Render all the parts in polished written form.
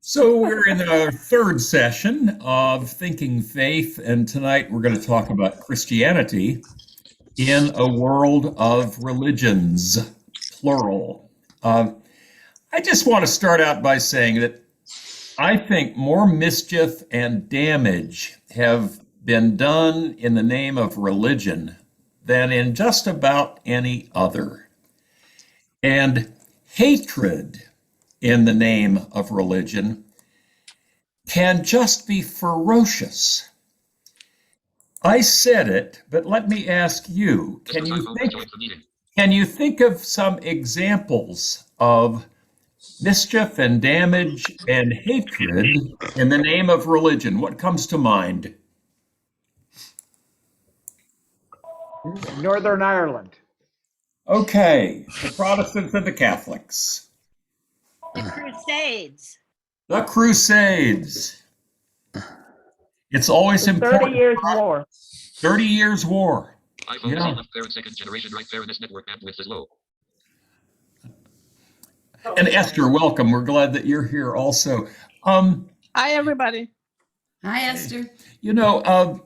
So we're in our third session of Thinking Faith, and tonight we're going to talk about Christianity in a world of religions, plural. I just want to start out by saying that I think more mischief and damage have been done in the name of religion than in just about any other. And hatred in the name of religion can just be ferocious. I said it, but let me ask you, can you think of some examples of mischief and damage and hatred in the name of religion? What comes to mind? Northern Ireland. Okay, the Protestants and the Catholics. The Crusades. The Crusades. It's always important. 30 Years' War. 30 Years' War. iPhone second generation right there in this network bandwidth is low. And Esther, welcome. We're glad that you're here also. Hi, everybody. Hi, Esther. You know,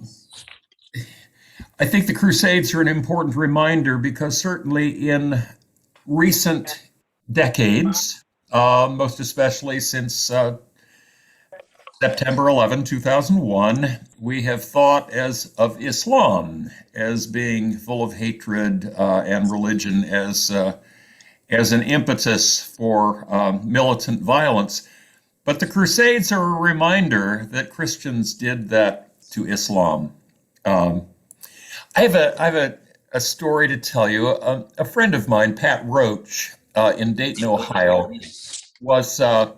I think the Crusades are an important reminder because certainly in recent decades, most especially since September 11, 2001, we have thought of Islam as being full of hatred and religion as an impetus for militant violence. But the Crusades are a reminder that Christians did that to Islam. I have a story to tell you. A friend of mine, Pat Roach, in Dayton, Ohio, was a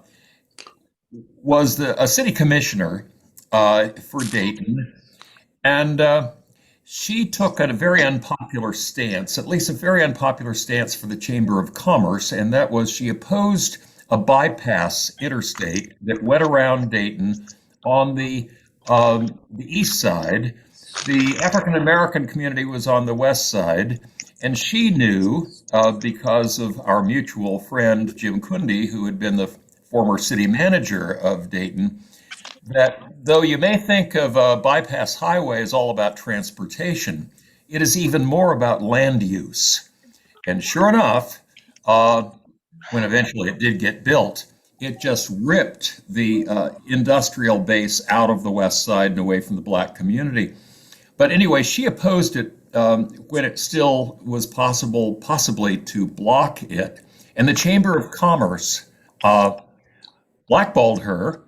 city commissioner for Dayton, and she took a very unpopular stance, at least a very unpopular stance for the Chamber of Commerce, and that was she opposed a bypass interstate that went around Dayton on the east side. The African American community was on the west side, and she knew, because of our mutual friend Jim Kunde, who had been the former city manager of Dayton, that though you may think of a bypass highway as all about transportation, it is even more about land use. And sure enough, when eventually it did get built, it just ripped the industrial base out of the west side and away from the black community. But anyway, she opposed it when it still was possibly to block it. And the Chamber of Commerce blackballed her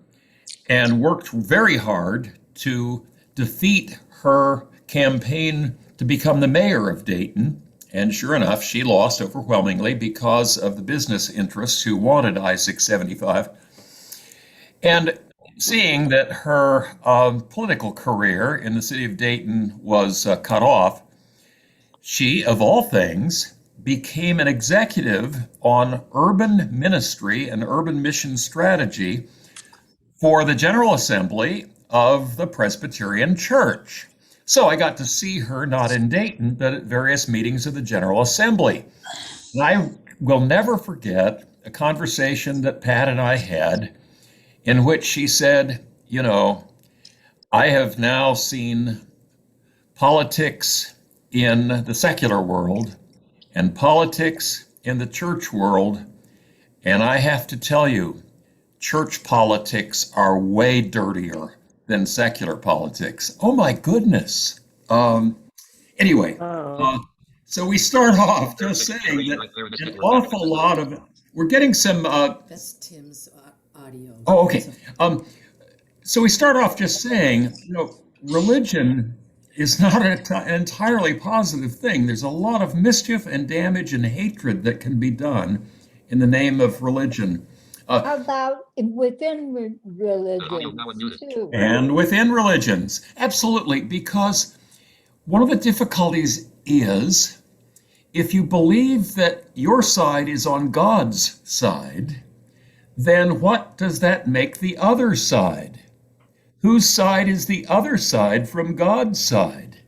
and worked very hard to defeat her campaign to become the mayor of Dayton. And sure enough, she lost overwhelmingly because of the business interests who wanted I-675. And seeing that her political career in the city of Dayton was cut off, she, of all things, became an executive on urban ministry and urban mission strategy for the General Assembly of the Presbyterian Church. So I got to see her not in Dayton, but at various meetings of the General Assembly. And I will never forget a conversation that Pat and I had in which she said, you know, I have now seen politics in the secular world and politics in the church world, and I have to tell you, church politics are way dirtier than secular politics. Oh my goodness. Anyway, so we start off just saying that an awful lot of, we're getting some... That's Tim's audio. Oh, okay. So we start off just saying, you know, religion is not an entirely positive thing. There's a lot of mischief and damage and hatred that can be done in the name of religion. How about within religions too? And within religions, absolutely, because one of the difficulties is if you believe that your side is on God's side, then what does that make the other side? Whose side is the other side from God's side?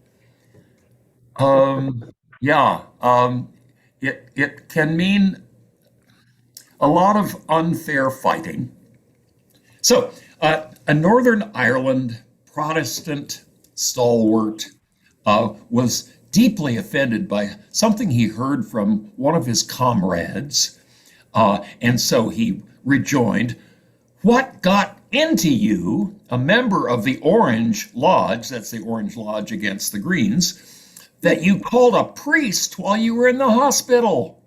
it can mean a lot of unfair fighting. So, a Northern Ireland Protestant stalwart was deeply offended by something he heard from one of his comrades, and so he rejoined, "What got into you, a member of the Orange Lodge," that's the Orange Lodge against the Greens, "that you called a priest while you were in the hospital?"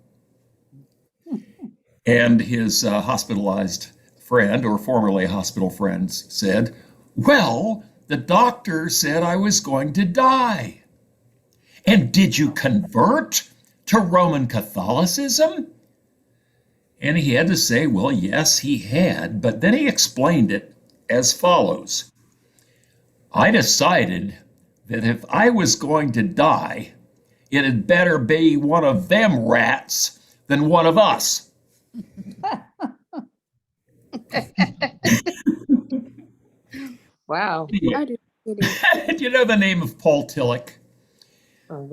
And his hospitalized friend, or formerly hospital friend, said, "Well, the doctor said I was going to die." "And did you convert to Roman Catholicism?" And he had to say, well, yes, he had, but then he explained it as follows. "I decided that if I was going to die, it had better be one of them rats than one of us." Wow. Anyway, do you know the name of Paul Tillich?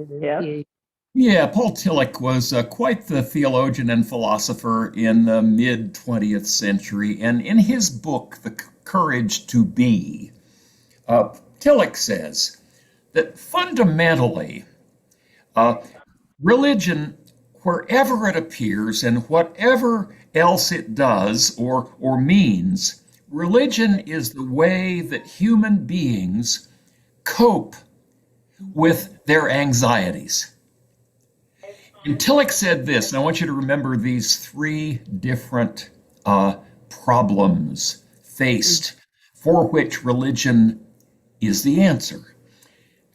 Yeah. Yeah, Paul Tillich was quite the theologian and philosopher in the mid 20th century. And in his book, The Courage to Be, Tillich says that fundamentally, religion, wherever it appears and whatever else it does or means, religion is the way that human beings cope with their anxieties. And Tillich said this, and I want you to remember these three different problems faced for which religion is the answer.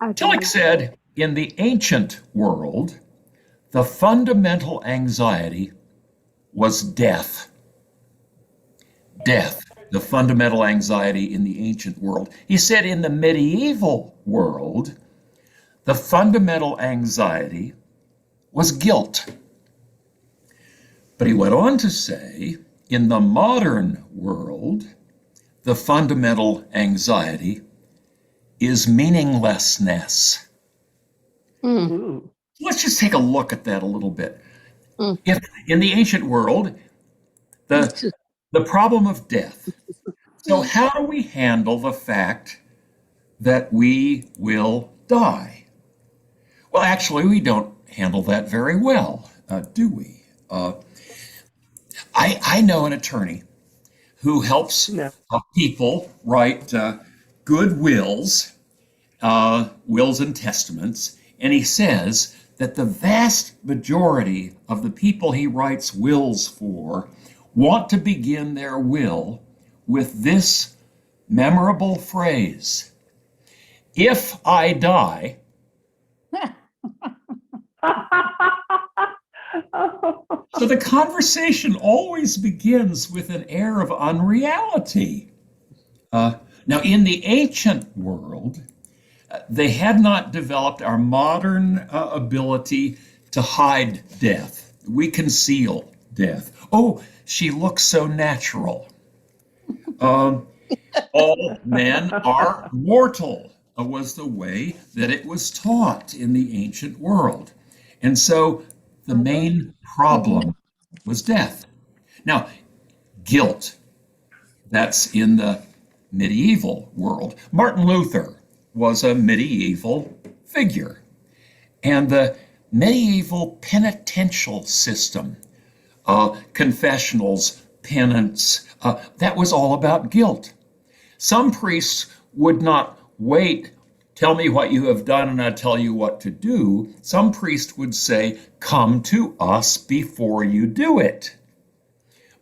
Tillich said, in the ancient world, the fundamental anxiety was death. Death, the fundamental anxiety in the ancient world. He said in the medieval world, the fundamental anxiety was guilt. But he went on to say, in the modern world, the fundamental anxiety is meaninglessness. Let's just take a look at that a little bit. If in the ancient world, the problem of death. So how do we handle the fact that we will die? Well, actually, we don't handle that very well, do we? I know an attorney who helps people write good wills, wills and testaments, and he says that the vast majority of the people he writes wills for want to begin their will with this memorable phrase, "If I die." So the conversation always begins with an air of unreality. Now, in the ancient world, they had not developed our modern ability to hide death. We conceal death. "Oh, she looks so natural." All men are mortal was the way that it was taught in the ancient world. And so the main problem was death. Now, guilt, that's in the medieval world. Martin Luther was a medieval figure. And the medieval penitential system, confessionals, penance, that was all about guilt. Some priests would not wait, "Tell me what you have done and I'll tell you what to do." Some priests would say, "Come to us before you do it."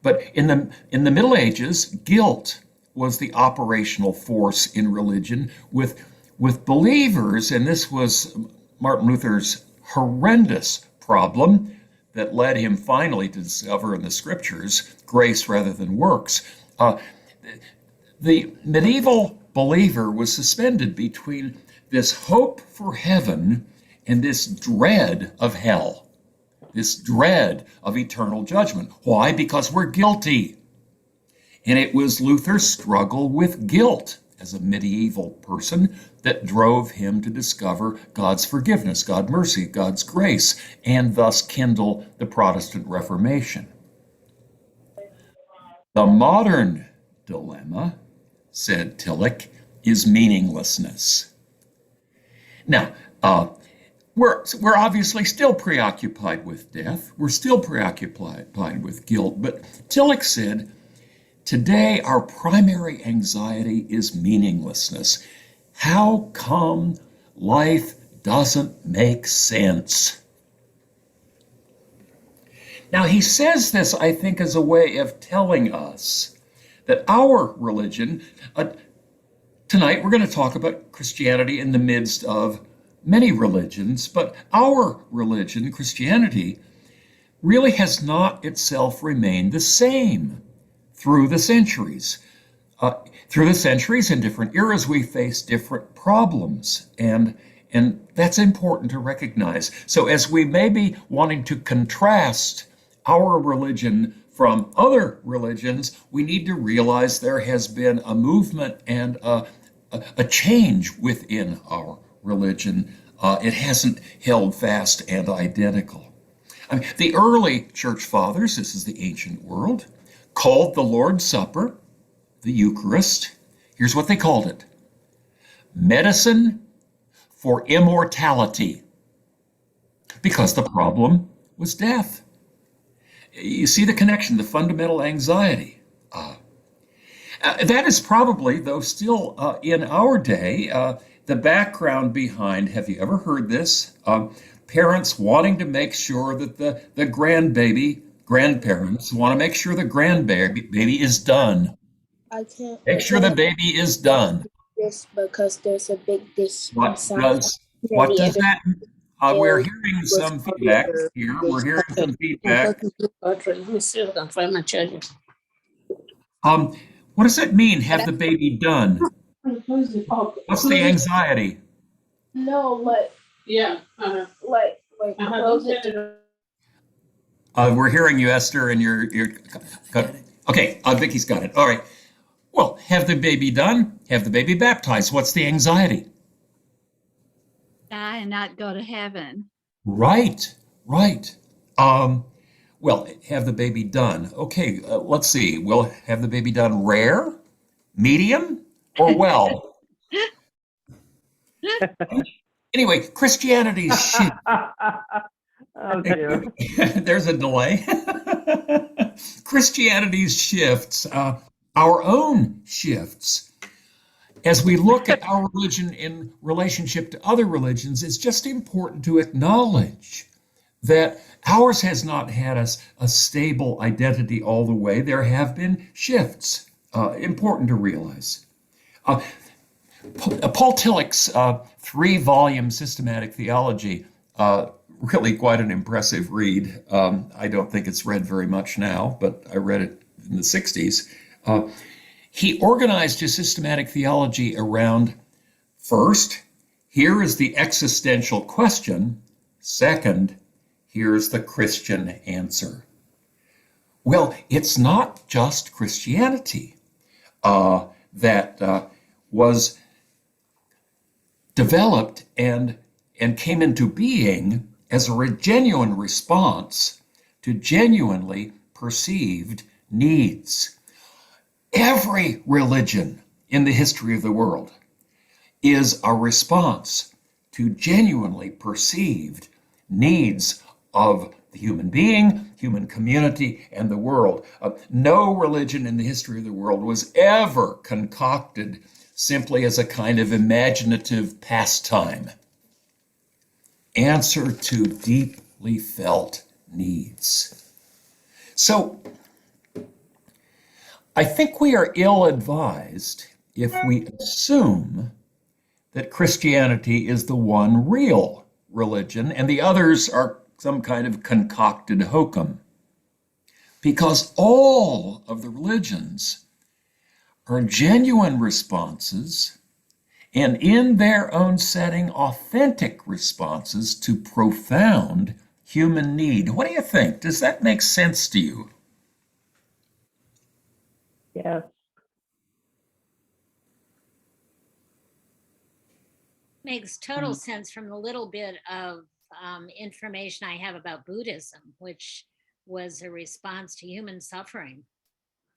But in the Middle Ages, guilt was the operational force in religion with believers, and this was Martin Luther's horrendous problem that led him finally to discover in the scriptures grace rather than works. The medieval believer was suspended between this hope for heaven and this dread of hell, this dread of eternal judgment. Why? Because we're guilty. And it was Luther's struggle with guilt as a medieval person that drove him to discover God's forgiveness, God's mercy, God's grace, and thus kindle the Protestant Reformation. The modern dilemma, said Tillich, is meaninglessness. Now, we're obviously still preoccupied with death. We're still preoccupied with guilt. But Tillich said, today our primary anxiety is meaninglessness. How come life doesn't make sense? Now, he says this, I think, as a way of telling us that our religion, tonight we're going to talk about Christianity in the midst of many religions, but our religion, Christianity, really has not itself remained the same through the centuries. Through the centuries, in different eras, we face different problems, and that's important to recognize. So as we may be wanting to contrast our religion from other religions, we need to realize there has been a movement and a change within our religion. It hasn't held fast and identical. I mean, the early church fathers, this is the ancient world, called the Lord's Supper, the Eucharist, here's what they called it: medicine for immortality, because the problem was death. You see the connection, the fundamental anxiety. That is probably, though still in our day, the background behind, have you ever heard this? Parents wanting to make sure that the grandparents want to make sure the baby is done. I can't. Make sure the baby is done. This because there's a big dish What inside. does that mean? We're hearing some feedback here. We're hearing some feedback. Let me see if I can find my charger. What does that mean, have the baby done? What's the anxiety? No, like Yeah. like close it. We're hearing you, Esther, and you're okay. Vicky's got it. All right. Well, have the baby done, have the baby baptized. What's the anxiety? Die and not go to heaven. Right. Well, have the baby done. Okay, let's see. We'll have the baby done rare, medium, or well. Anyway, Christianity's shift. Oh, dear. There's a delay. Christianity's shifts, our own shifts. As we look at our religion in relationship to other religions, it's just important to acknowledge that ours has not had a stable identity all the way. There have been shifts, important to realize. Paul Tillich's 3-volume systematic theology, really quite an impressive read. I don't think it's read very much now, but I read it in the 60s. He organized his systematic theology around, first, here is the existential question. Second, here's the Christian answer. Well, it's not just Christianity that was developed and came into being as a genuine response to genuinely perceived needs. Every religion in the history of the world is a response to genuinely perceived needs of the human being, human community, and the world. No religion in the history of the world was ever concocted simply as a kind of imaginative pastime. Answer to deeply felt needs. So, I think we are ill-advised if we assume that Christianity is the one real religion and the others are some kind of concocted hokum. Because all of the religions are genuine responses and in their own setting, authentic responses to profound human need. What do you think? Does that make sense to you? Yes. Makes total sense from the little bit of information I have about Buddhism, which was a response to human suffering.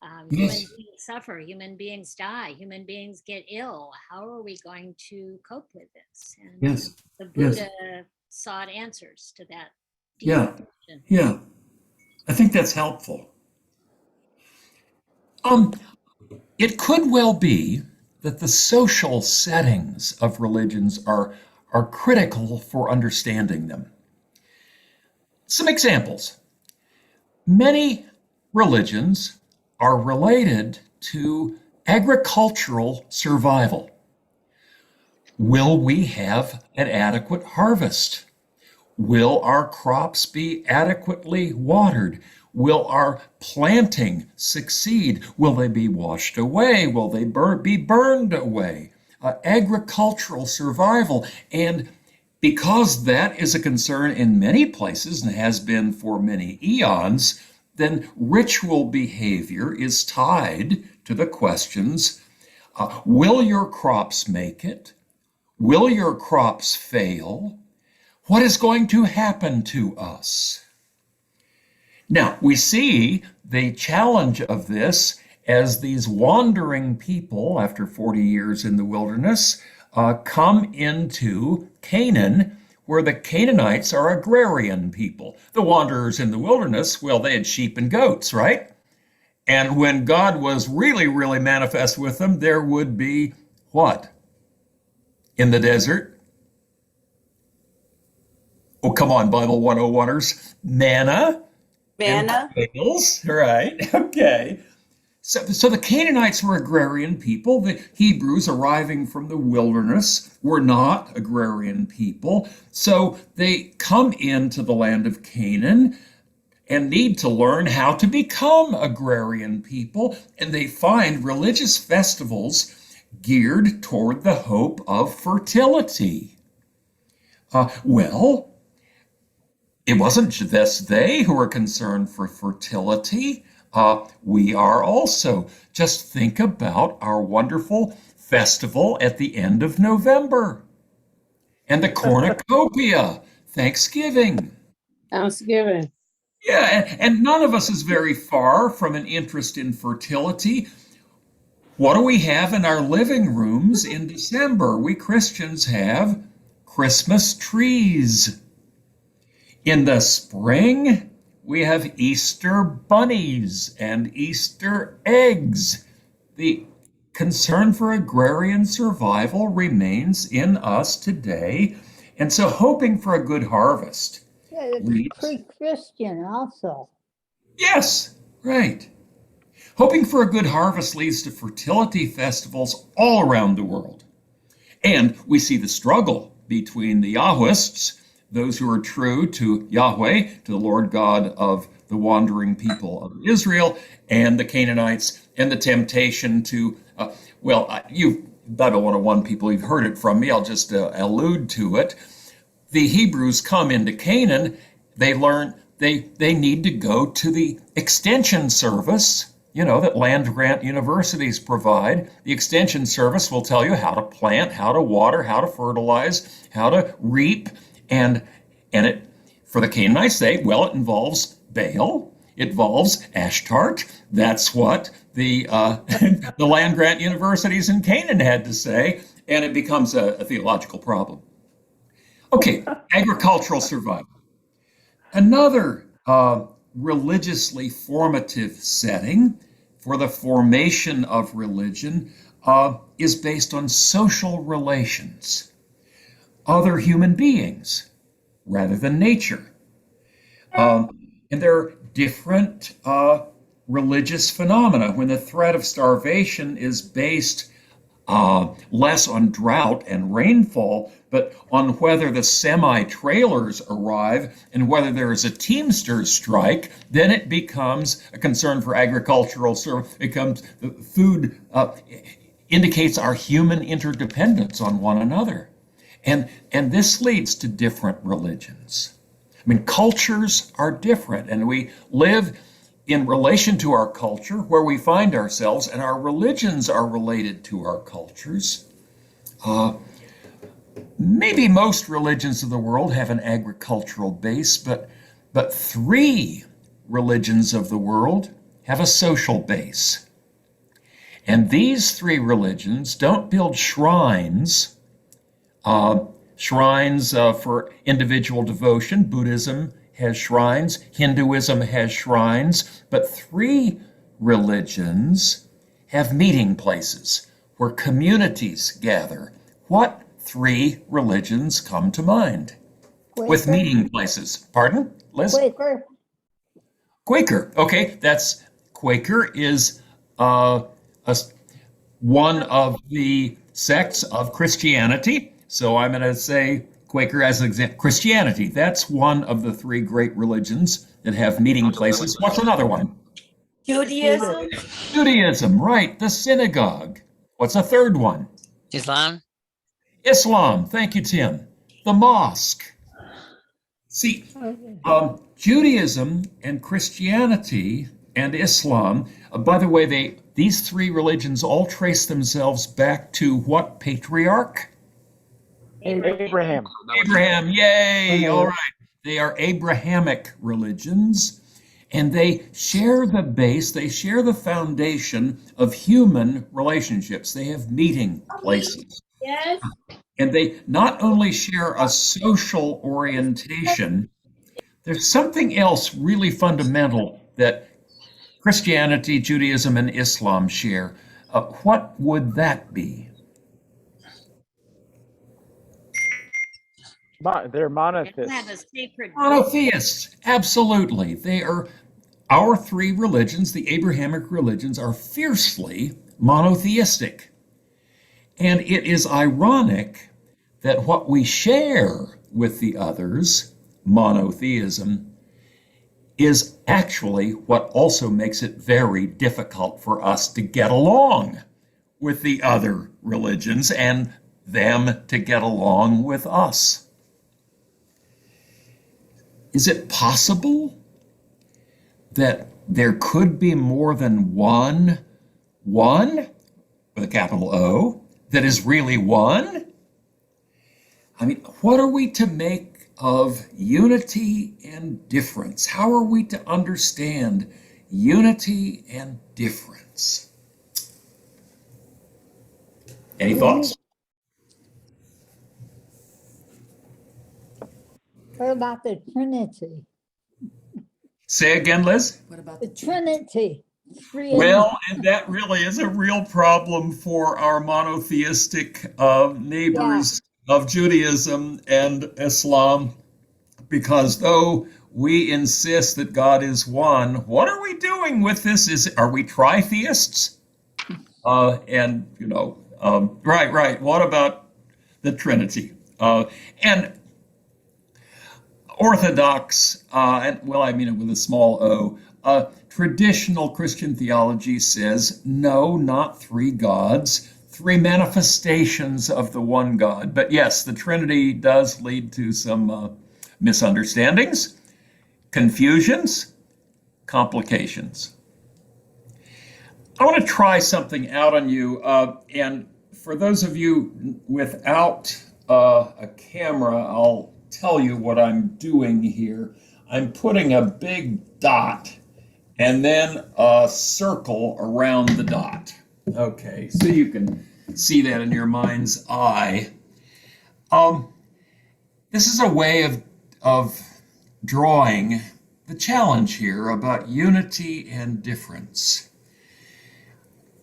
Human Yes. beings suffer, human beings die, human beings get ill. How are we going to cope with this? And Yes. the Yes. Buddha sought answers to that deep Yeah. question. Yeah. I think that's helpful. Um, it could well be that the social settings of religions are critical for understanding them. Some examples. Many religions are related to agricultural survival. Will we have an adequate harvest? Will our crops be adequately watered? Will our planting succeed? Will they be washed away? Will they be burned away? Agricultural survival. And because that is a concern in many places and has been for many eons, then ritual behavior is tied to the questions, will your crops make it? Will your crops fail? What is going to happen to us? Now, we see the challenge of this as these wandering people, after 40 years in the wilderness, come into Canaan, where the Canaanites are agrarian people. The wanderers in the wilderness, well, they had sheep and goats, right? And when God was really, really manifest with them, there would be what? In the desert? Oh, come on, Bible 101ers. Manna and quails, right? Okay. So the Canaanites were agrarian people. The Hebrews arriving from the wilderness were not agrarian people. So they come into the land of Canaan and need to learn how to become agrarian people. And they find religious festivals geared toward the hope of fertility. Well, it wasn't just they who were concerned for fertility. We are also. Just think about our wonderful festival at the end of November and the cornucopia, Thanksgiving. Thanksgiving. Yeah, and none of us is very far from an interest in fertility. What do we have in our living rooms in December? We Christians have Christmas trees. In the spring, we have Easter bunnies and Easter eggs. The concern for agrarian survival remains in us today. And so hoping for a good harvest Yeah, it's leads. pre-Christian also. Yes, right. Hoping for a good harvest leads to fertility festivals all around the world. And we see the struggle between the Yahwists, those who are true to Yahweh, to the Lord God of the wandering people of Israel, and the Canaanites, and the temptation to, you Bible 101 people, you've heard it from me, I'll just allude to it. The Hebrews come into Canaan, they learn they need to go to the extension service, that land-grant universities provide. The extension service will tell you how to plant, how to water, how to fertilize, how to reap, and it, for the Canaanites, it involves Baal, it involves Ashtart. That's what the the land-grant universities in Canaan had to say, and it becomes a theological problem. Okay, agricultural survival. Another religiously formative setting for the formation of religion is based on social relations, other human beings, rather than nature. And there are different religious phenomena. When the threat of starvation is based less on drought and rainfall, but on whether the semi-trailers arrive and whether there is a Teamsters strike, then it becomes a concern for agricultural service. Becomes food indicates our human interdependence on one another, and this leads to different religions. I mean, cultures are different, and we live in relation to our culture where we find ourselves, and our religions are related to our cultures. maybe most religions of the world have an agricultural base, but three religions of the world have a social base. And these three religions don't build shrines, for individual devotion. Buddhism has shrines, Hinduism has shrines, but three religions have meeting places where communities gather. What three religions come to mind with Quaker, meeting places? Pardon, Liz? Quaker, Quaker. Okay, that's Quaker is one of the sects of Christianity. So I'm going to say Quaker as an example. Christianity, that's one of the three great religions that have meeting places. What's another one? Judaism. Judaism, right, the synagogue. What's a third one? Islam? Islam, thank you, Tim. The mosque. See, Judaism and Christianity and Islam, by the way, these three religions all trace themselves back to what patriarch? Abraham. Abraham, yay, all right. They are Abrahamic religions, and they share the base, they share the foundation of human relationships. They have meeting places. Yes. And they not only share a social orientation, there's something else really fundamental that Christianity, Judaism, and Islam share. What would that be? They're They monotheists. have a sacred Monotheists, absolutely. They are our three religions, the Abrahamic religions, are fiercely monotheistic. And it is ironic that what we share with the others, monotheism, is actually what also makes it very difficult for us to get along with the other religions and them to get along with us. Is it possible that there could be more than one with a capital O that is really one? I mean, what are we to make of unity and difference? How are we to understand unity and difference? Any thoughts? what about the Trinity? Say again, Liz. What about The Trinity. Three in Well, and that really is a real problem for our monotheistic neighbors of Judaism and Islam, because though we insist that God is one, what are we doing with this? Are we tritheists? Right. What about the Trinity? And Orthodox, I mean it with a small o, traditional Christian theology says, no, not three gods, three manifestations of the one God. But yes, the Trinity does lead to some misunderstandings, confusions, complications. I want to try something out on you, and for those of you without a camera, I'll tell you what I'm doing here. I'm putting a big dot and then a circle around the dot. Okay, so you can see that in your mind's eye. This is a way of drawing the challenge here about unity and difference.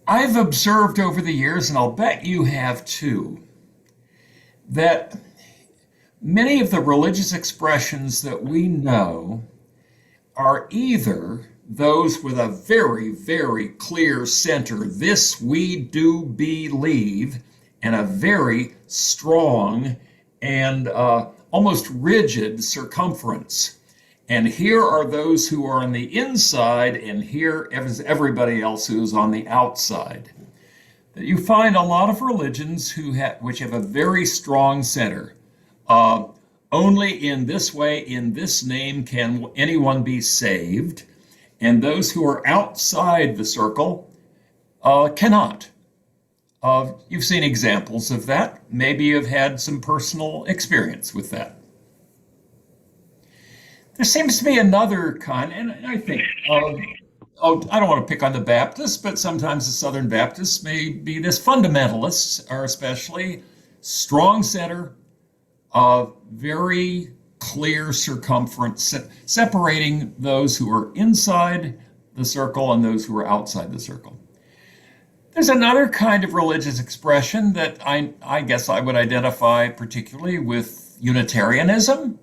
I've observed over the years, and I'll bet you have too, that many of the religious expressions that we know are either those with a very, very clear center, this we do believe, and a very strong and almost rigid circumference. And here are those who are on the inside, and here is everybody else who is on the outside. That you find a lot of religions which have a very strong center. Only in this way, in this name, can anyone be saved, and those who are outside the circle cannot. You've seen examples of that. Maybe you've had some personal experience with that. There seems to be another kind, and I think, I don't want to pick on the Baptists, but sometimes the Southern Baptists may be this. Fundamentalists are especially strong center, very clear circumference, separating those who are inside the circle and those who are outside the circle. There's another kind of religious expression that I guess I would identify particularly with Unitarianism,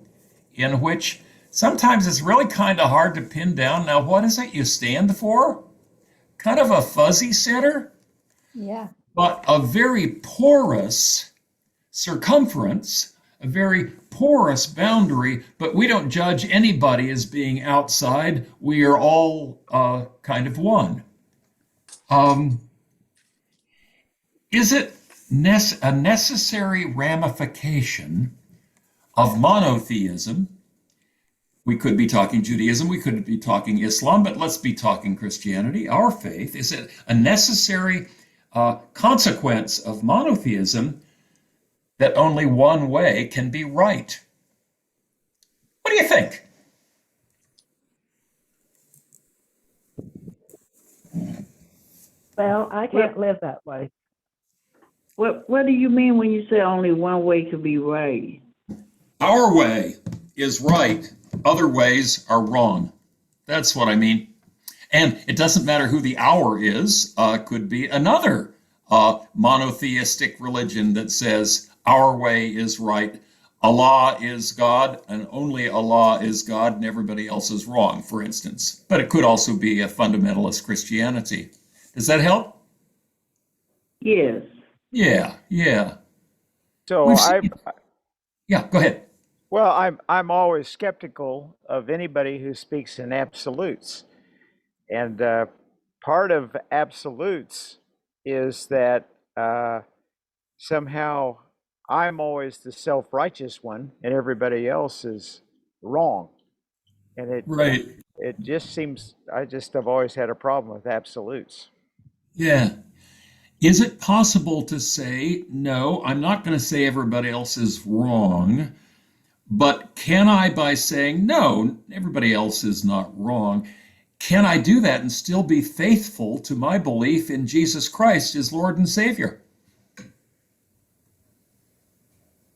in which sometimes it's really kind of hard to pin down. Now, what is it you stand for? Kind of a fuzzy center, Yeah. but a very porous circumference, a very porous boundary, but we don't judge anybody as being outside. We are all kind of one. Is it a necessary ramification of monotheism? We could be talking Judaism, we could be talking Islam, but let's be talking Christianity, our faith. Is it a necessary consequence of monotheism that only one way can be right? What do you think? Well, I can't live that way. What do you mean when you say only one way could be right? Our way is right, other ways are wrong. That's what I mean. And it doesn't matter who the our is, could be another monotheistic religion that says our way is right, Allah is God, and only Allah is God, and everybody else is wrong, for instance. But it could also be a fundamentalist Christianity. Does that help? Yes. Yeah. So We've seen- Yeah, go ahead. well, I'm always skeptical of anybody who speaks in absolutes. And part of absolutes is that somehow I'm always the self-righteous one and everybody else is wrong. And Right. it just seems, I just have always had a problem with absolutes. Yeah. Is it possible to say, no, I'm not going to say everybody else is wrong, but can I, by saying, no, everybody else is not wrong, can I do that and still be faithful to my belief in Jesus Christ as Lord and Savior?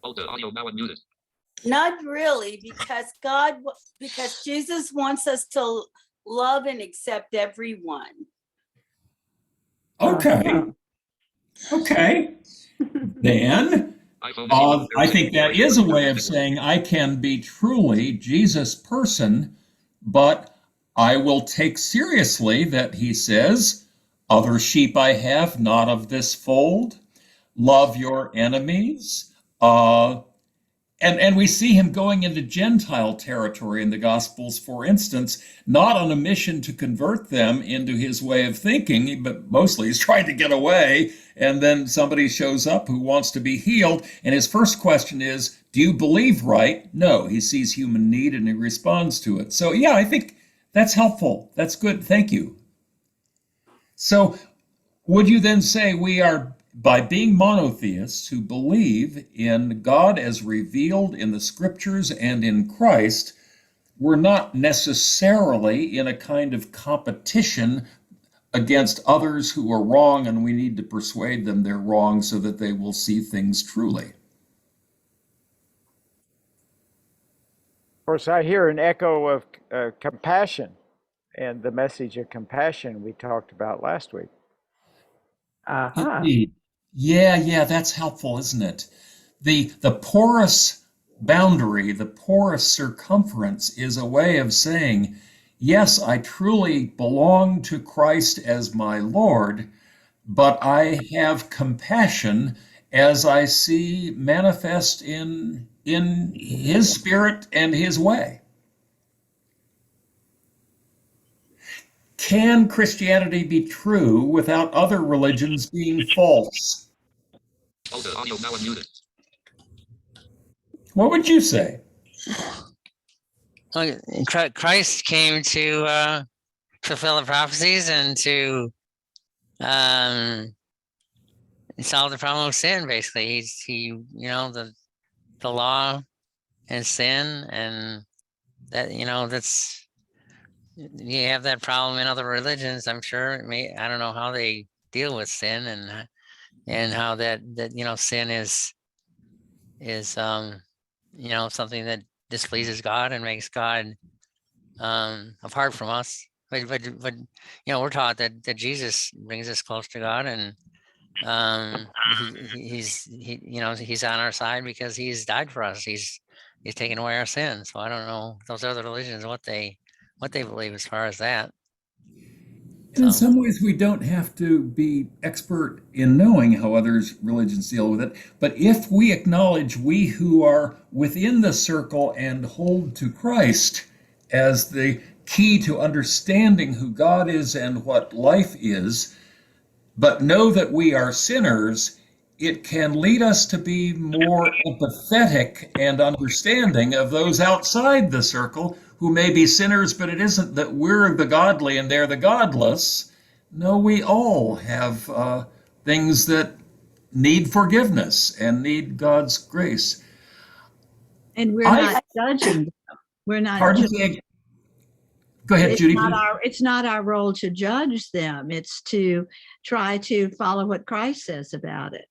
Alta audio now unmuted. Not really, because Jesus wants us to love and accept everyone. Okay. Okay. Then I think that is a way of saying I can be truly Jesus' person, but I will take seriously that he says, other sheep I have, not of this fold, love your enemies. And we see him going into Gentile territory in the Gospels, for instance, not on a mission to convert them into his way of thinking, but mostly he's trying to get away. And then somebody shows up who wants to be healed. And his first question is, do you believe right? No, he sees human need and he responds to it. So, yeah, I think that's helpful. That's good. Thank you. So, would you then say we are, by being monotheists who believe in God as revealed in the scriptures and in Christ, we're not necessarily in a kind of competition against others who are wrong, and we need to persuade them they're wrong so that they will see things truly? Of course, I hear an echo of compassion and the message of compassion we talked about last week. Indeed. Yeah, that's helpful, isn't it? The porous boundary, the porous circumference is a way of saying, yes, I truly belong to Christ as my Lord, but I have compassion as I see manifest in his spirit and his way. Can Christianity be true without other religions being false? Alta audio now unmuted. What would you say? Christ came to fulfill the prophecies and to solved the problem of sin. Basically, the law and sin, and that that's, you have that problem in other religions. I'm sure. I don't know how they deal with sin, and how that sin is something that displeases God and makes God apart from us. But we're taught that Jesus brings us close to God, and he's on our side because he's died for us. He's taken away our sins. So I don't know those other religions what they believe as far as that. And in So some ways, we don't have to be expert in knowing how others' religions deal with it. But if we acknowledge, we who are within the circle and hold to Christ as the key to understanding who God is and what life is, but know that we are sinners, it can lead us to be more empathetic and understanding of those outside the circle who may be sinners, but it isn't that we're the godly and they're the godless. No, we all have things that need forgiveness and need God's grace. And we're I- not judging them. We're not Pardon judging. me? Go ahead, Judy. It's not our role to judge them. It's to try to follow what Christ says about it.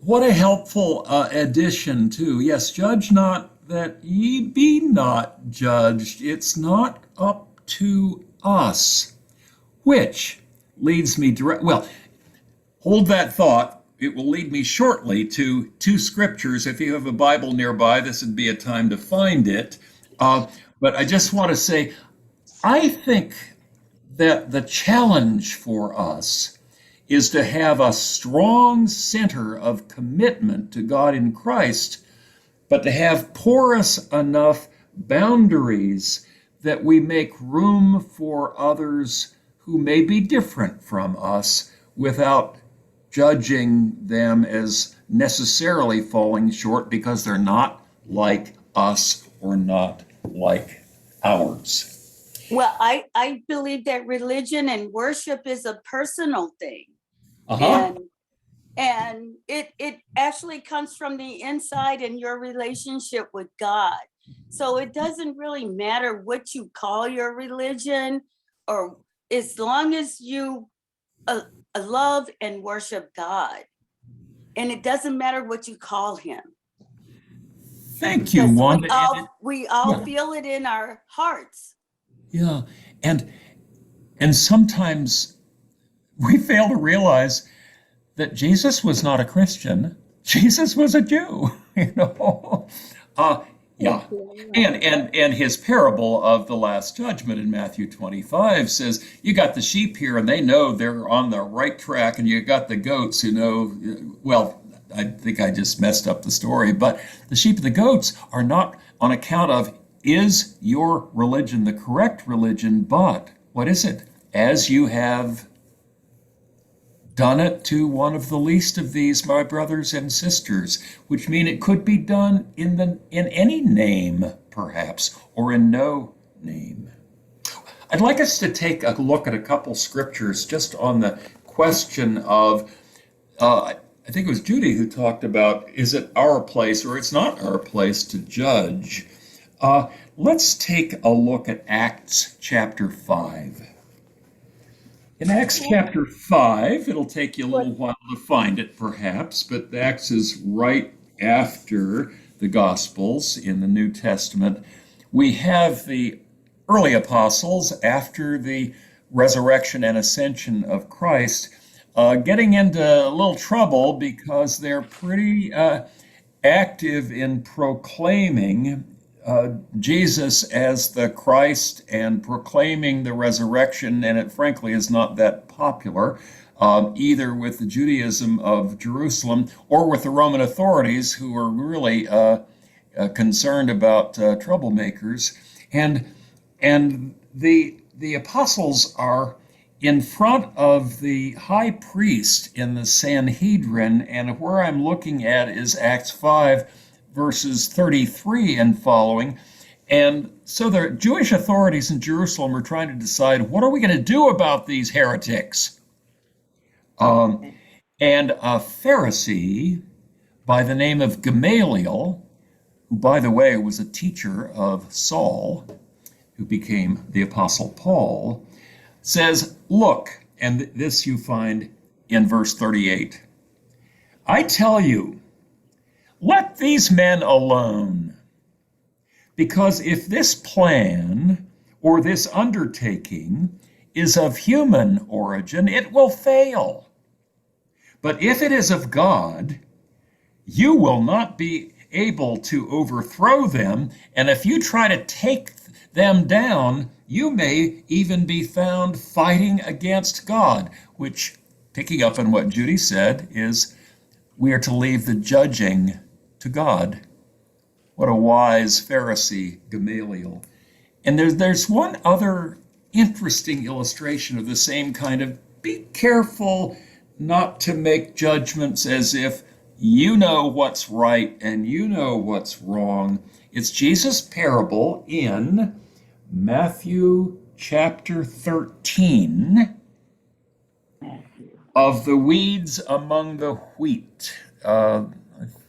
What a helpful addition, too. Yes, judge not that ye be not judged. It's not up to us. Which leads me well, hold that thought. It will lead me shortly to two scriptures. If you have a Bible nearby, this would be a time to find it. But I just want to say, I think that the challenge for us is to have a strong center of commitment to God in Christ, but to have porous enough boundaries that we make room for others who may be different from us without judging them as necessarily falling short because they're not like us or not like ours. Well, I believe that religion and worship is a personal thing. Uh-huh. And it actually comes from the inside in your relationship with God. So it doesn't really matter what you call your religion, or as long as you love and worship God. And it doesn't matter what you call him. Thank you, Wanda. We all feel it in our hearts. Yeah, and sometimes we fail to realize that Jesus was not a Christian. Jesus was a Jew, Yeah, and his parable of the Last Judgment in Matthew 25 says, you got the sheep here and they know they're on the right track, and you got the goats who know, well, I think I just messed up the story, but the sheep and the goats are not on account of, is your religion the correct religion, but what is it? As you have done it to one of the least of these, my brothers and sisters, which mean it could be done in any name, perhaps, or in no name. I'd like us to take a look at a couple scriptures just on the question of, I think it was Judy who talked about, is it our place or it's not our place to judge? Let's take a look at Acts chapter 5. In Acts chapter 5, it'll take you a little while to find it, perhaps, but Acts is right after the Gospels in the New Testament. We have the early apostles, after the resurrection and ascension of Christ, getting into a little trouble because they're pretty active in proclaiming Jesus as the Christ and proclaiming the resurrection, and it frankly is not that popular, either with the Judaism of Jerusalem or with the Roman authorities, who are really concerned about troublemakers. And the apostles are in front of the high priest in the Sanhedrin, and where I'm looking at is Acts 5, verses 33 and following. And so the Jewish authorities in Jerusalem are trying to decide, what are we going to do about these heretics? and a Pharisee by the name of Gamaliel, who, by the way, was a teacher of Saul, who became the Apostle Paul, says, look, and this you find in verse 38, I tell you, let these men alone, because if this plan or this undertaking is of human origin, it will fail. But if it is of God, you will not be able to overthrow them, and if you try to take them down, you may even be found fighting against God, which, picking up on what Judy said, is we are to leave the judging to God. What a wise Pharisee, Gamaliel. And there's one other interesting illustration of the same kind of be careful not to make judgments as if you know what's right and you know what's wrong. It's Jesus' parable in Matthew chapter 13 of the weeds among the wheat.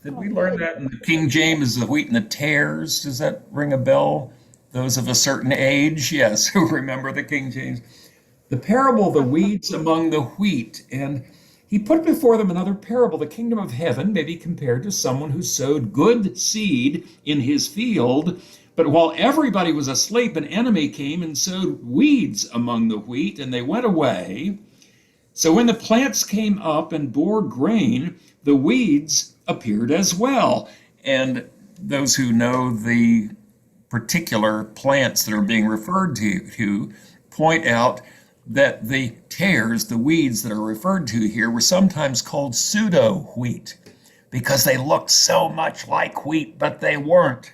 Did we learn that in the King James, the wheat and the tares? Does that ring a bell? Those of a certain age, yes, who remember the King James. The parable, the weeds among the wheat. And he put before them another parable. The kingdom of heaven may be compared to someone who sowed good seed in his field, but while everybody was asleep, an enemy came and sowed weeds among the wheat, and they went away. So when the plants came up and bore grain, the weeds appeared as well. And those who know the particular plants that are being referred to point out that the tares, the weeds that are referred to here, were sometimes called pseudo-wheat because they looked so much like wheat, but they weren't.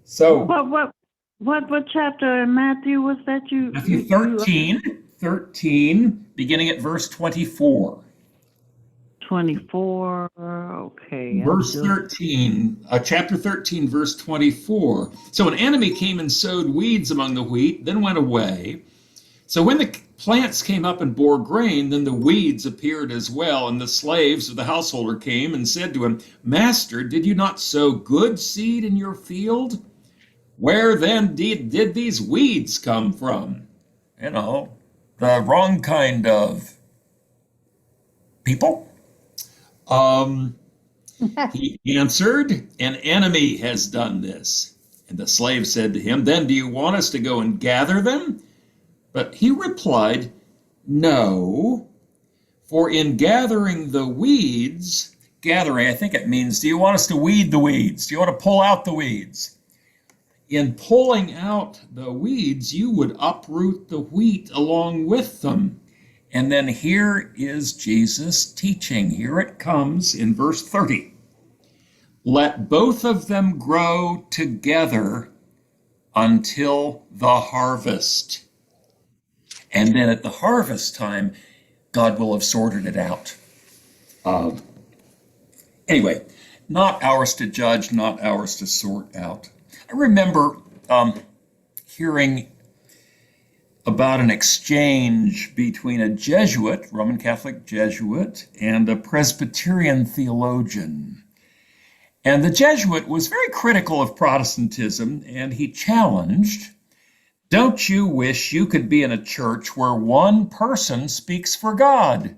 So What chapter in Matthew was that you? Matthew 13, beginning at verse 24. 24. Okay. Verse 13, chapter 13, verse 24. So an enemy came and sowed weeds among the wheat, then went away. So when the plants came up and bore grain, then the weeds appeared as well. And the slaves of the householder came and said to him, Master, did you not sow good seed in your field? Where then did these weeds come from? You know, the wrong kind of people. He answered, an enemy has done this. And the slave said to him, then do you want us to go and gather them? But he replied, no, for in gathering the weeds, gathering, I think it means, do you want us to weed the weeds? Do you want to pull out the weeds? In pulling out the weeds, you would uproot the wheat along with them. And then here is Jesus teaching. Here it comes in verse 30. Let both of them grow together until the harvest. And then at the harvest time, God will have sorted it out. Anyway, not ours to judge, not ours to sort out. I remember hearing about an exchange between a Jesuit, Roman Catholic Jesuit, and a Presbyterian theologian. And the Jesuit was very critical of Protestantism, and he challenged, don't you wish you could be in a church where one person speaks for God?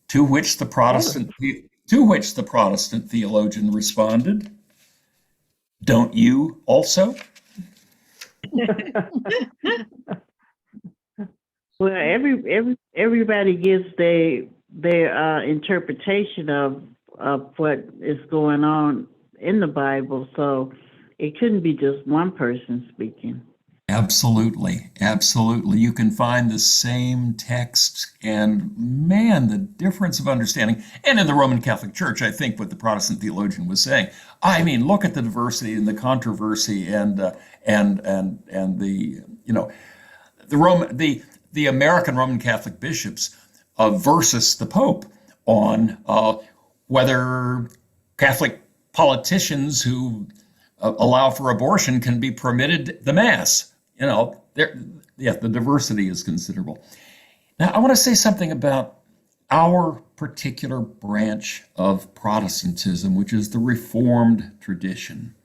To which the Protestant theologian responded, don't you also? Well, everybody gives their interpretation of what is going on in the Bible, so it couldn't be just one person speaking. Absolutely, absolutely. You can find the same text, and man, the difference of understanding. And in the Roman Catholic Church, I think what the Protestant theologian was saying. I mean, look at the diversity and the controversy, and the the American Roman Catholic bishops versus the Pope on whether Catholic politicians who allow for abortion can be permitted the Mass. You know, the diversity is considerable. Now, I want to say something about our particular branch of Protestantism, which is the Reformed tradition.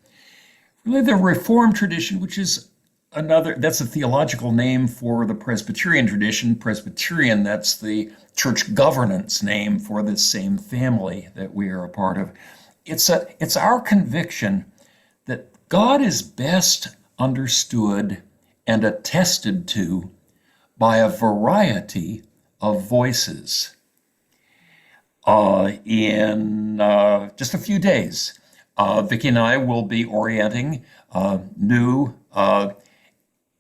Really, the Reformed tradition, which is that's a theological name for the Presbyterian tradition. Presbyterian, that's the church governance name for this same family that we are a part of. It's our conviction that God is best understood and attested to by a variety of voices. In just a few days, Vicki and I will be orienting new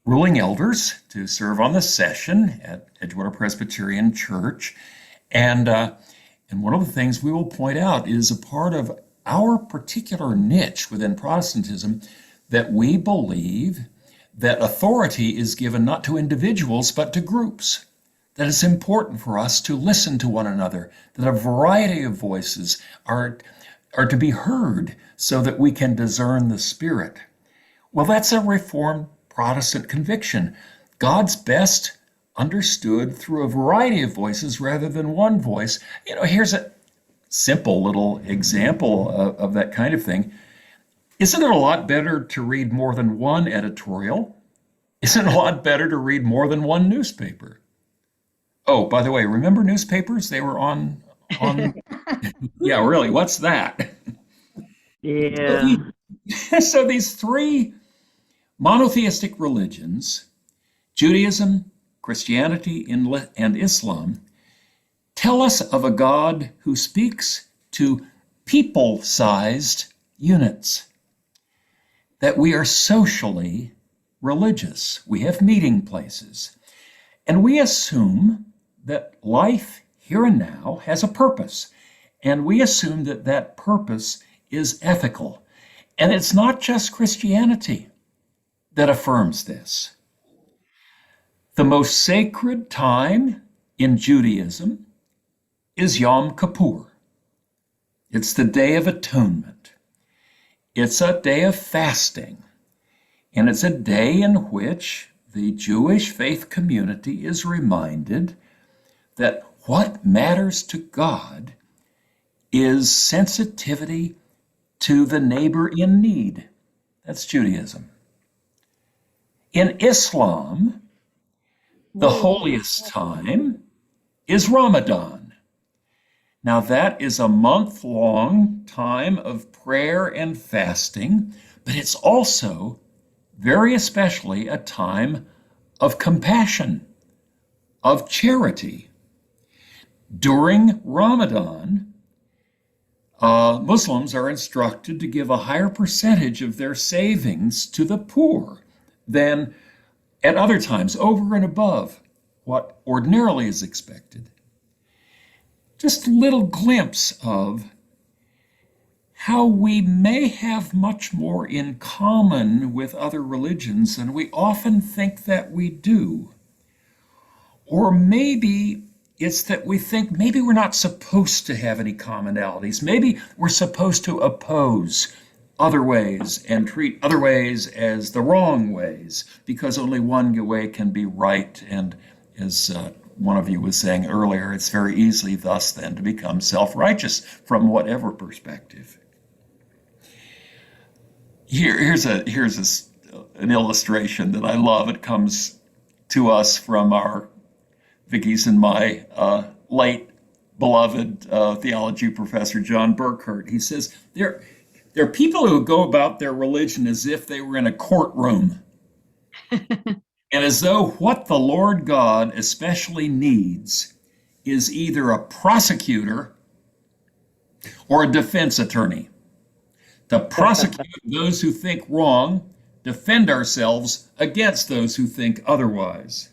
ruling elders to serve on the session at Edgewater Presbyterian Church. And one of the things we will point out is a part of our particular niche within Protestantism that we believe that authority is given not to individuals but to groups. That it's important for us to listen to one another, that a variety of voices are to be heard so that we can discern the Spirit. Well, that's a Reformed Protestant conviction. God's best understood through a variety of voices rather than one voice. Here's a simple little example of that kind of thing. Isn't it a lot better to read more than one editorial? Isn't it a lot better to read more than one newspaper? Oh, by the way, remember newspapers? They were on yeah, really, what's that? Yeah. So these three monotheistic religions, Judaism, Christianity, and Islam, tell us of a God who speaks to people-sized units, that we are socially religious. We have meeting places, and we assume that life here and now has a purpose, and we assume that that purpose is ethical. And it's not just Christianity that affirms this. The most sacred time in Judaism is Yom Kippur. It's the Day of Atonement. It's a day of fasting, and it's a day in which the Jewish faith community is reminded that what matters to God is sensitivity to the neighbor in need. That's Judaism. In Islam, the holiest time is Ramadan. Now, that is a month-long time of prayer and fasting, but it's also very especially a time of compassion, of charity. During Ramadan, Muslims are instructed to give a higher percentage of their savings to the poor than at other times, over and above what ordinarily is expected. Just a little glimpse of how we may have much more in common with other religions than we often think that we do. Or maybe it's that we think maybe we're not supposed to have any commonalities. Maybe we're supposed to oppose other ways and treat other ways as the wrong ways, because only one way can be right. And as one of you was saying earlier, it's very easy thus then to become self-righteous from whatever perspective. Here's an illustration that I love. It comes to us from our Vicky's and my late beloved theology professor, John Burkhardt. He says, there are people who go about their religion as if they were in a courtroom, and as though what the Lord God especially needs is either a prosecutor or a defense attorney to prosecute those who think wrong, defend ourselves against those who think otherwise.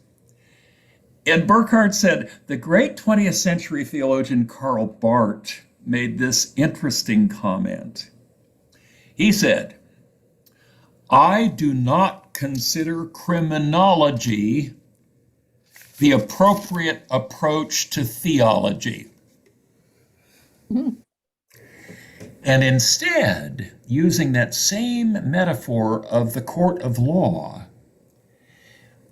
And Burkhardt said, the great 20th century theologian Karl Barth made this interesting comment. He said, I do not consider criminology the appropriate approach to theology. And instead, using that same metaphor of the court of law,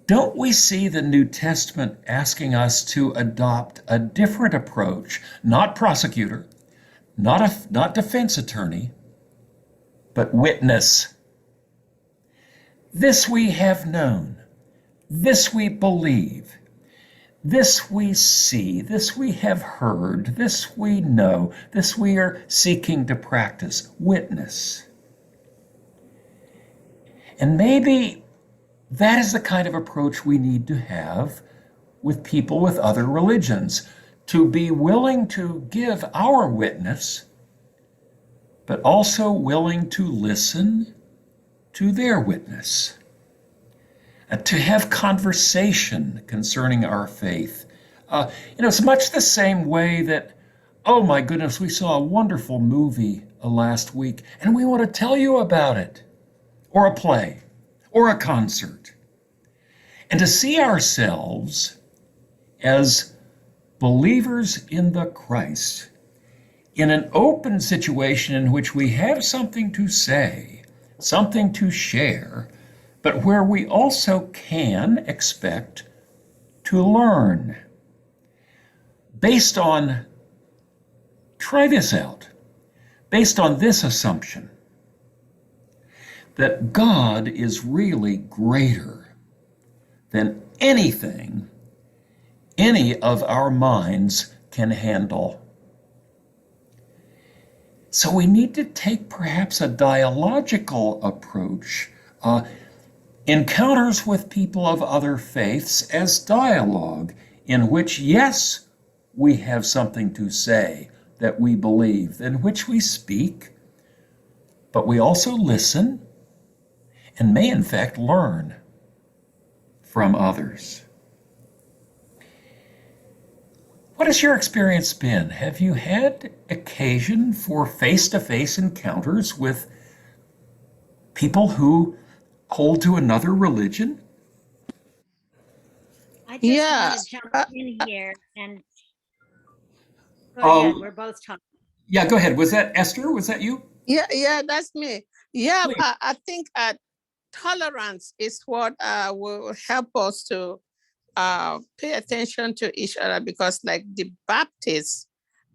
Don't we see the New Testament asking us to adopt a different approach, not prosecutor, not defense attorney, but witness? This we have known, this we believe, this we see, this we have heard, this we know, this we are seeking to practice. Witness. And maybe that is the kind of approach we need to have with people with other religions, to be willing to give our witness, but also willing to listen to their witness, to have conversation concerning our faith. It's much the same way that, oh my goodness, we saw a wonderful movie last week, and we want to tell you about it, or a play, or a concert. And to see ourselves as believers in the Christ in an open situation in which we have something to say, something to share, but where we also can expect to learn. Based on, try this out, based on this assumption, that God is really greater than anything any of our minds can handle. So we need to take perhaps a dialogical approach, encounters with people of other faiths as dialogue, in which, yes, we have something to say that we believe, in which we speak, but we also listen and may in fact learn from others. What has your experience been? Have you had occasion for face-to-face encounters with people who hold to another religion? I just want to jump in here and go ahead. We're both talking. Yeah, go ahead. Was that Esther? Was that you? Yeah, that's me. Yeah, Please. I think tolerance is what will help us to pay attention to each other, because like the Baptists,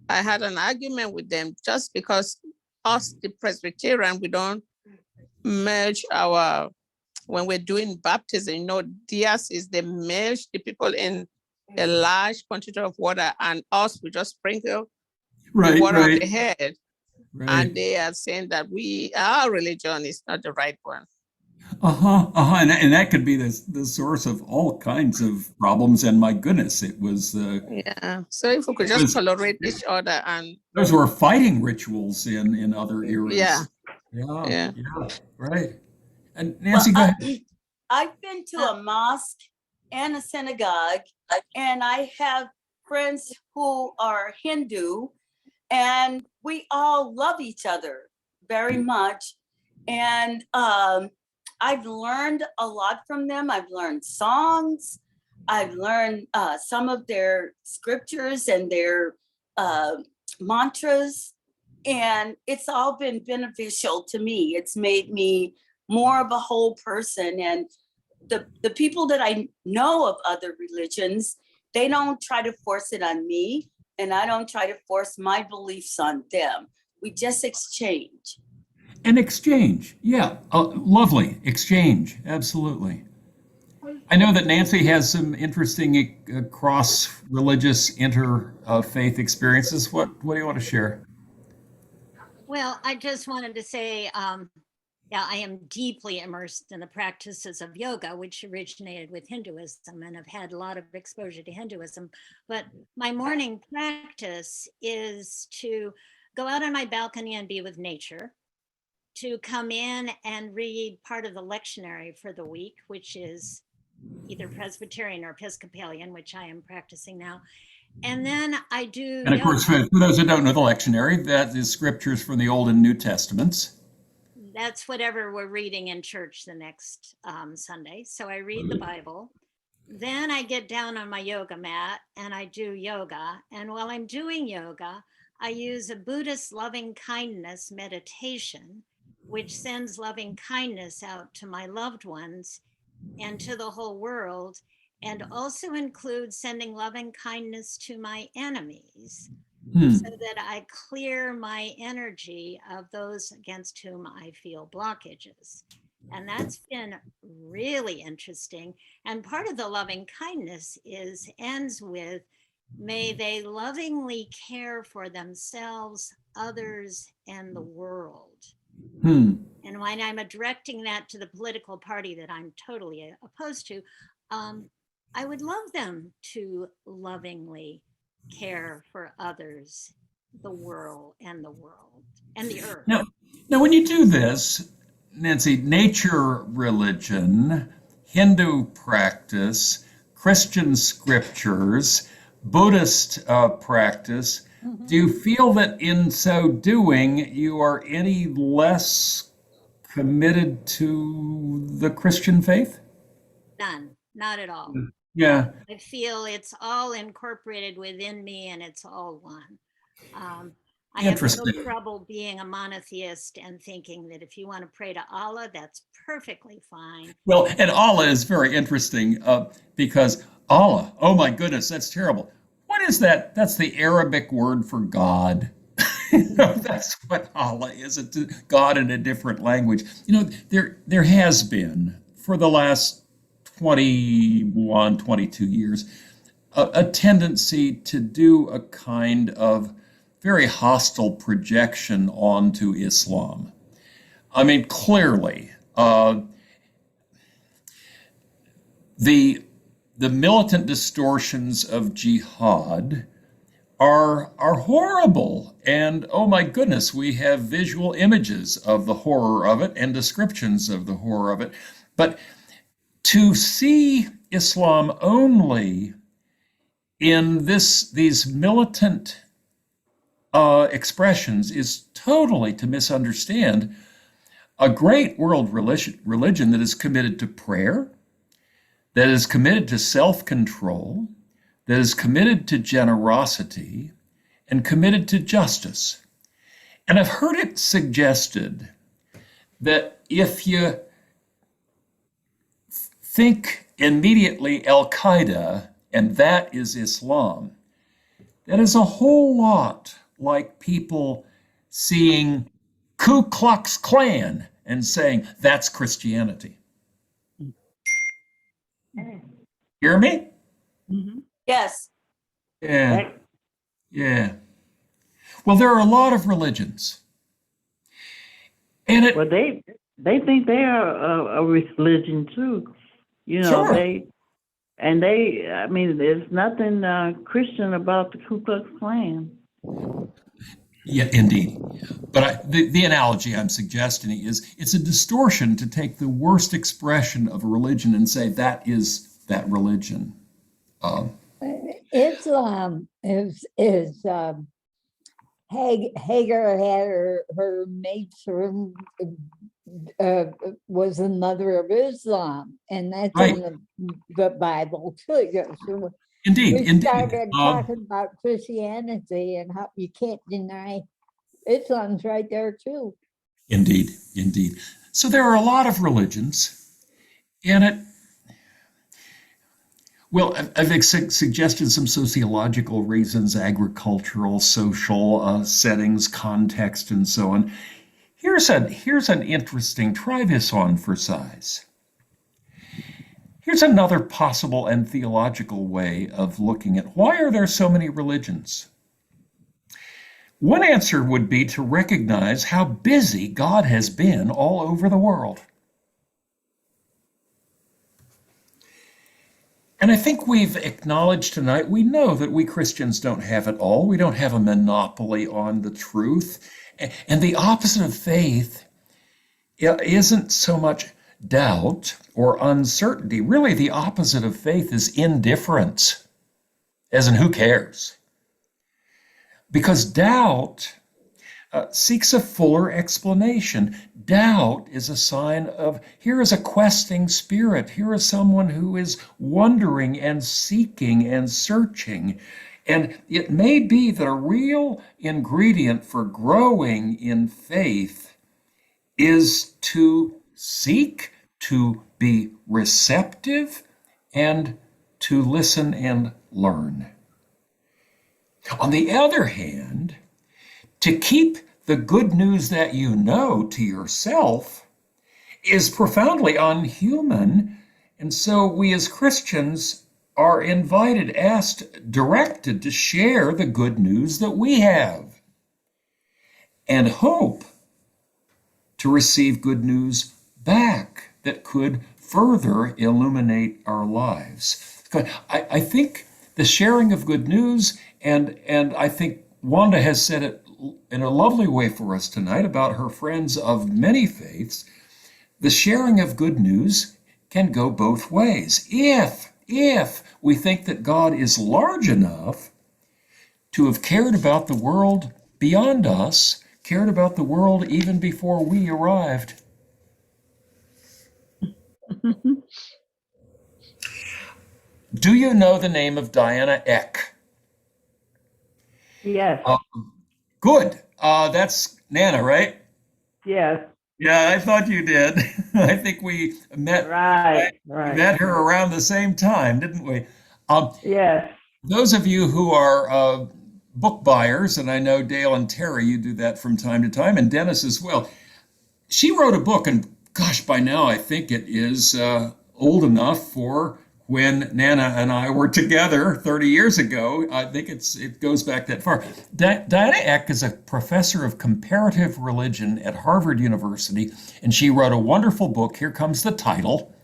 I had an argument with them just because us, the Presbyterian, we don't merge when we're doing baptism, theirs is they merge the people in a large quantity of water, and us, we just sprinkle the water on the head. Right. And they are saying that our religion is not the right one. And that could be the source of all kinds of problems. And my goodness, it was. Yeah. So if we could just tolerate each other, and those were fighting rituals in other eras. Yeah. Yeah. Right. And Nancy, go ahead. I've been to a mosque and a synagogue, and I have friends who are Hindu, and we all love each other very much. And I've learned a lot from them. I've learned songs. I've learned some of their scriptures and their mantras, and it's all been beneficial to me. It's made me more of a whole person. And the people that I know of other religions, they don't try to force it on me, and I don't try to force my beliefs on them. We just exchange. An exchange. Yeah. Lovely. Exchange. Absolutely. I know that Nancy has some interesting cross-religious interfaith experiences. What do you want to share? Well, I just wanted to say, I am deeply immersed in the practices of yoga, which originated with Hinduism, and have had a lot of exposure to Hinduism. But my morning practice is to go out on my balcony and be with nature, to come in and read part of the lectionary for the week, which is either Presbyterian or Episcopalian, which I am practicing now. And then I do. And of course, for those who don't know the lectionary, that is scriptures from the Old and New Testaments. That's whatever we're reading in church the next Sunday. So I read the Bible. Then I get down on my yoga mat and I do yoga. And while I'm doing yoga, I use a Buddhist loving kindness meditation, which sends loving kindness out to my loved ones and to the whole world, and also include sending loving kindness to my enemies, so that I clear my energy of those against whom I feel blockages. And that's been really interesting. And part of the loving kindness ends with, may they lovingly care for themselves, others, and the world. And when I'm directing that to the political party that I'm totally opposed to, I would love them to lovingly care for others, the world, and the earth. Now, when you do this, Nancy, nature religion, Hindu practice, Christian scriptures, Buddhist practice, do you feel that in so doing you are any less committed to the Christian faith? None, not at all. Yeah. I feel it's all incorporated within me and it's all one. I have no Interesting. trouble being a monotheist and thinking that if you want to pray to Allah, that's perfectly fine. Well, and Allah is very interesting because Allah, oh my goodness, that's terrible. What is that? That's the Arabic word for God. That's what Allah is, God in a different language. There has been, for the last 21, 22 years, a tendency to do a kind of very hostile projection onto Islam. I mean, clearly, the militant distortions of jihad are horrible. And oh my goodness, we have visual images of the horror of it and descriptions of the horror of it. But to see Islam only in these militant expressions is totally to misunderstand a great world religion that is committed to prayer, that is committed to self-control, that is committed to generosity, and committed to justice. And I've heard it suggested that if you think immediately Al-Qaeda and that is Islam, that is a whole lot like people seeing Ku Klux Klan and saying that's Christianity. Hear me? Yes. Yeah. Yeah. Well, there are a lot of religions. And well, they think they are a religion too. Sure. I mean, there's nothing Christian about the Ku Klux Klan. Yeah, indeed. But the analogy I'm suggesting is it's a distortion to take the worst expression of a religion and say that is that religion. Islam is Hagar had her matron was the mother of Islam, and that's Right. in the Bible too. So Indeed, we started talking about Christianity and how you can't deny Islam's right there too. Indeed. So there are a lot of religions, and I've suggested some sociological reasons, agricultural, social settings, context, and so on. Here's an interesting, try this on for size. Here's another possible and theological way of looking at why are there so many religions? One answer would be to recognize how busy God has been all over the world. And I think we've acknowledged tonight, we know that we Christians don't have it all. We don't have a monopoly on the truth. And the opposite of faith isn't so much doubt or uncertainty. Really, the opposite of faith is indifference, as in who cares? Because doubt seeks a fuller explanation. Doubt is a sign of, here is a questing spirit. Here is someone who is wondering and seeking and searching. And it may be that a real ingredient for growing in faith is to seek to be receptive and to listen and learn. On the other hand, to keep the good news that you know to yourself is profoundly unhuman. And so we as Christians are invited, asked, directed to share the good news that we have and hope to receive good news back that could further illuminate our lives. I think the sharing of good news, and I think Wanda has said it in a lovely way for us tonight about her friends of many faiths, the sharing of good news can go both ways. If we think that God is large enough to have cared about the world beyond us, cared about the world even before we arrived. Do you know the name of Diana Eck? Yes. Good. That's Nana, right? Yes. Yeah, I thought you did. I think we met met her around the same time, didn't we? Yes. Those of you who are book buyers, and I know Dale and Terry, you do that from time to time, and Dennis as well. She wrote a book, and gosh, by now I think it is old enough for when Nana and I were together 30 years ago. I think it goes back that far. Diana Eck is a professor of comparative religion at Harvard University, and she wrote a wonderful book. Here comes the title.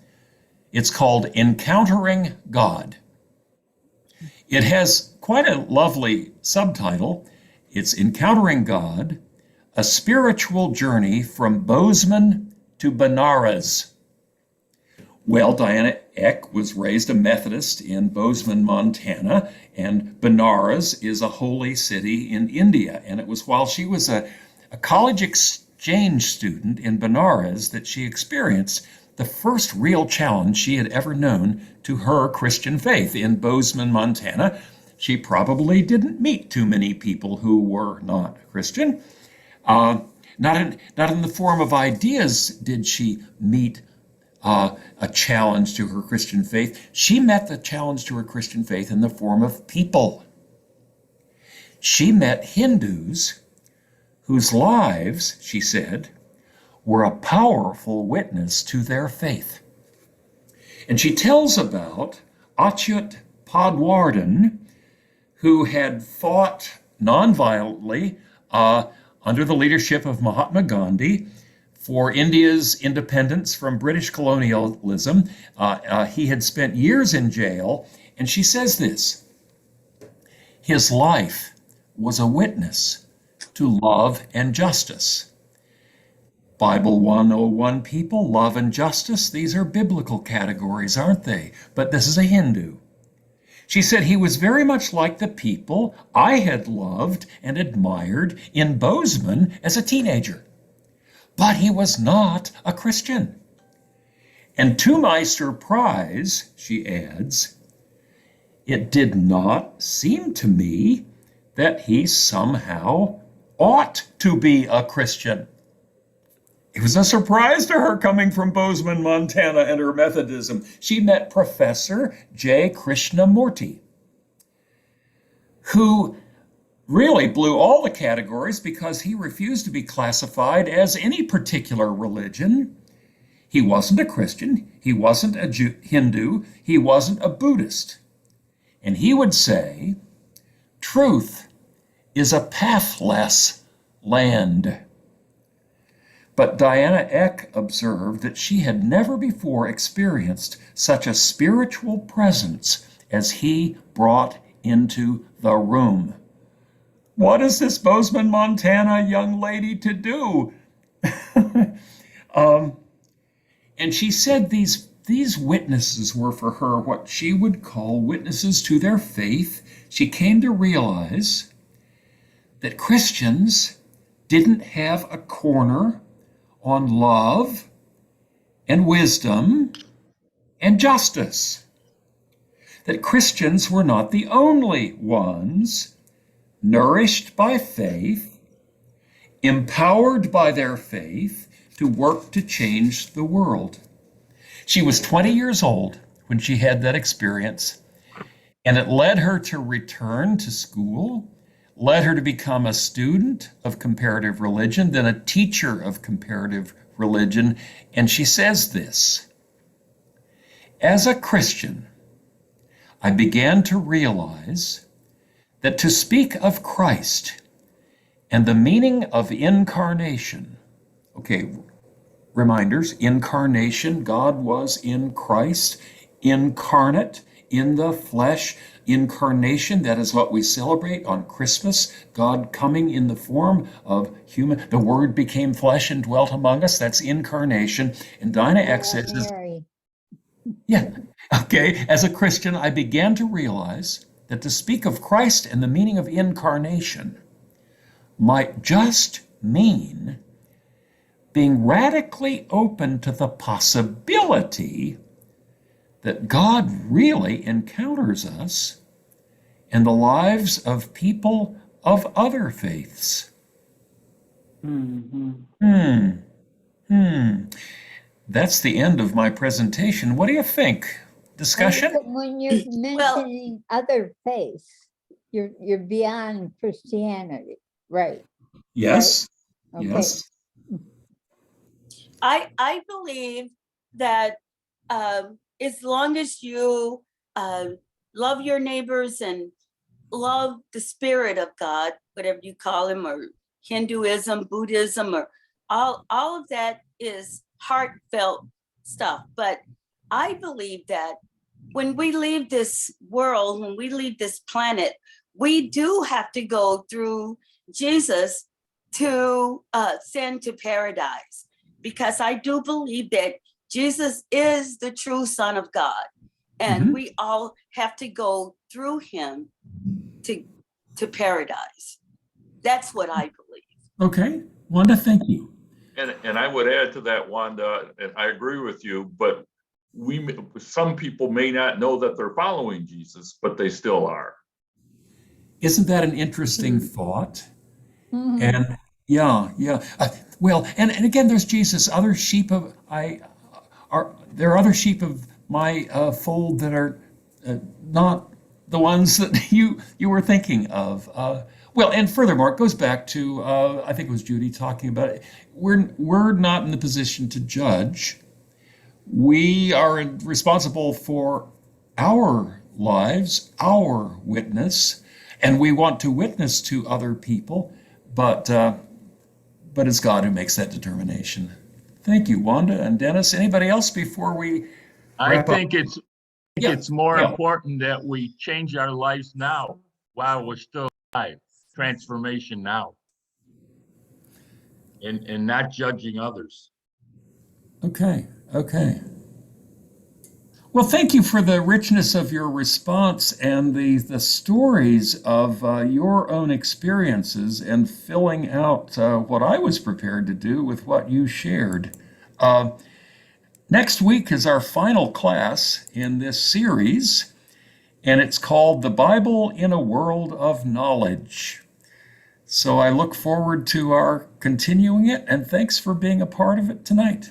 It's called Encountering God. It has quite a lovely subtitle. It's Encountering God, a spiritual journey from Bozeman to Benares. Well, Diana Eck was raised a Methodist in Bozeman, Montana, and Benares is a holy city in India. And it was while she was a college exchange student in Benares that she experienced the first real challenge she had ever known to her Christian faith. In Bozeman, Montana, she probably didn't meet too many people who were not Christian. Not in the form of ideas did she meet a challenge to her Christian faith. She met the challenge to her Christian faith in the form of people. She met Hindus whose lives, she said, were a powerful witness to their faith. And she tells about Achyut Padwardhan, who had fought nonviolently under the leadership of Mahatma Gandhi for India's independence from British colonialism. He had spent years in jail, and she says this: his life was a witness to love and justice. Bible 101 people, love and justice, these are biblical categories, aren't they? But this is a Hindu. She said he was very much like the people I had loved and admired in Bozeman as a teenager. But he was not a Christian. And to my surprise, she adds, it did not seem to me that he somehow ought to be a Christian. It was a surprise to her coming from Bozeman, Montana, and her Methodism. She met Professor J. Krishnamurti, who really blew all the categories because he refused to be classified as any particular religion. He wasn't a Christian, he wasn't a Hindu, he wasn't a Buddhist. And he would say, truth is a pathless land. But Diana Eck observed that she had never before experienced such a spiritual presence as he brought into the room. What is this Bozeman, Montana young lady to do? And she said these witnesses were for her what she would call witnesses to their faith. She came to realize that Christians didn't have a corner on love and wisdom and justice. That Christians were not the only ones nourished by faith, empowered by their faith to work to change the world. She was 20 years old when she had that experience, and it led her to return to school, led her to become a student of comparative religion, then a teacher of comparative religion. And she says this: as a Christian, I began to realize that to speak of Christ and the meaning of incarnation, okay, reminders, incarnation, God was in Christ, incarnate, in the flesh, incarnation, that is what we celebrate on Christmas, God coming in the form of human, the Word became flesh and dwelt among us, that's incarnation. And Dinah X says, Mary. yeah, okay, as a Christian, I began to realize that to speak of Christ and the meaning of incarnation might just mean being radically open to the possibility that God really encounters us in the lives of people of other faiths. That's the end of my presentation. What do you think? Discussion? When you're mentioning other faiths, you're beyond Christianity, right? Yes. Okay. Yes. I believe that as long as you love your neighbors and love the spirit of God, whatever you call him, or Hinduism, Buddhism, or all of that is heartfelt stuff. But I believe that when we leave this world, when we leave this planet, we do have to go through Jesus to send to paradise, because I do believe that Jesus is the true Son of God, and we all have to go through him to paradise. That's what I believe. Okay, Wanda, thank you. And I would add to that, Wanda, and I agree with you, but some people may not know that they're following Jesus, but they still are. Isn't that an interesting thought? And yeah. Well, and again, there's Jesus. Other sheep of there are other sheep of my fold that are not the ones that you were thinking of. Well, and furthermore, it goes back to I think it was Judy talking about it. We're not in the position to judge. We are responsible for our lives, our witness, and we want to witness to other people, but it's God who makes that determination. Thank you, Wanda and Dennis. Anybody else before we I think it's more important that we change our lives now while we're still alive. Transformation now. And not judging others. Okay. Well, thank you for the richness of your response and the stories of your own experiences and filling out what I was prepared to do with what you shared. Next week is our final class in this series, and it's called The Bible in a World of Knowledge. So I look forward to our continuing it, and thanks for being a part of it tonight.